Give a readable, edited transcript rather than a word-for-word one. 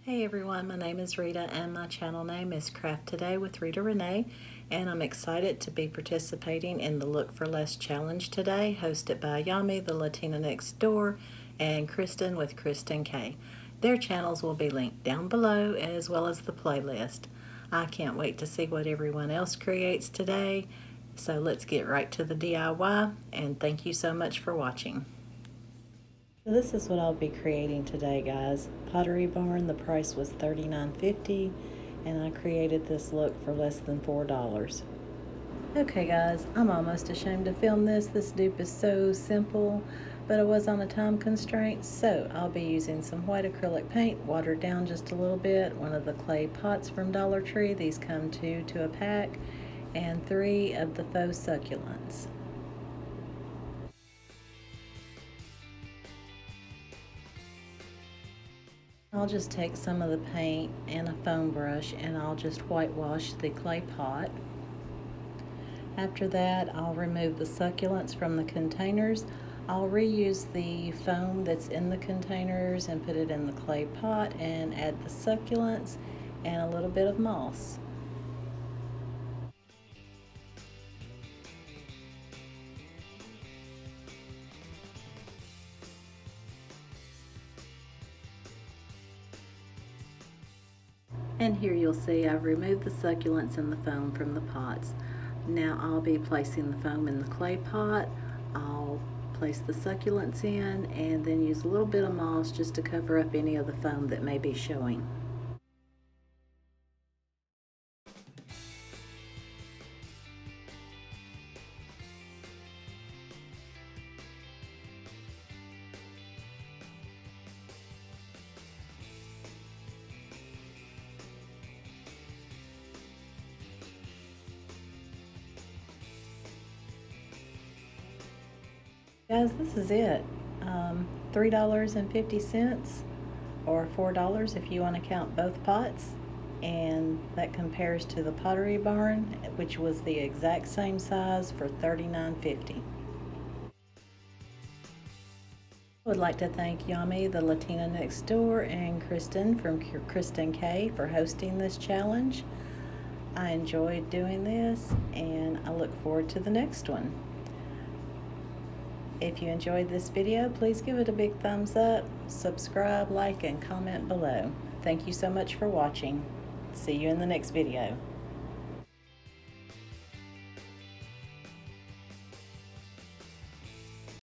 Hey everyone, my name is Rita and my channel name is Craft Today with Rita Renee, and I'm excited to be participating in the Look for Less challenge today, hosted by Yami, the Latina next door, and Kristin with Kristin K. Their channels will be linked down below as well as the playlist. I can't wait to see what everyone else creates today, so let's get right to the DIY, and thank you so much for watching. This is what I'll be creating today, guys. Pottery barn, the price was $39.50, and I created this look for less than $4. Okay guys, I'm almost ashamed to film this. This dupe is so simple, but I was on a time constraint, so I'll be using some white acrylic paint, watered down just a little bit, one of the clay pots from Dollar Tree. These come two to a pack, and 3 of the faux succulents. I'll just take some of the paint and a foam brush and I'll just whitewash the clay pot. After that, I'll remove the succulents from the containers. I'll reuse the foam that's in the containers and put it in the clay pot and add the succulents and a little bit of moss. And here you'll see I've removed the succulents and the foam from the pots. Now I'll be placing the foam in the clay pot. I'll place the succulents in and then use a little bit of moss just to cover up any of the foam that may be showing. Guys, this is it. $3.50 or $4 if you want to count both pots, and that compares to the Pottery barn, which was the exact same size, for $39.50. I would like to thank Yami, the Latina next door, and Kristin from Kristin K for hosting this challenge. I enjoyed doing this and I look forward to the next one. If you enjoyed this video, please give it a big thumbs up, subscribe, like, and comment below. Thank you so much for watching. See you in the next video.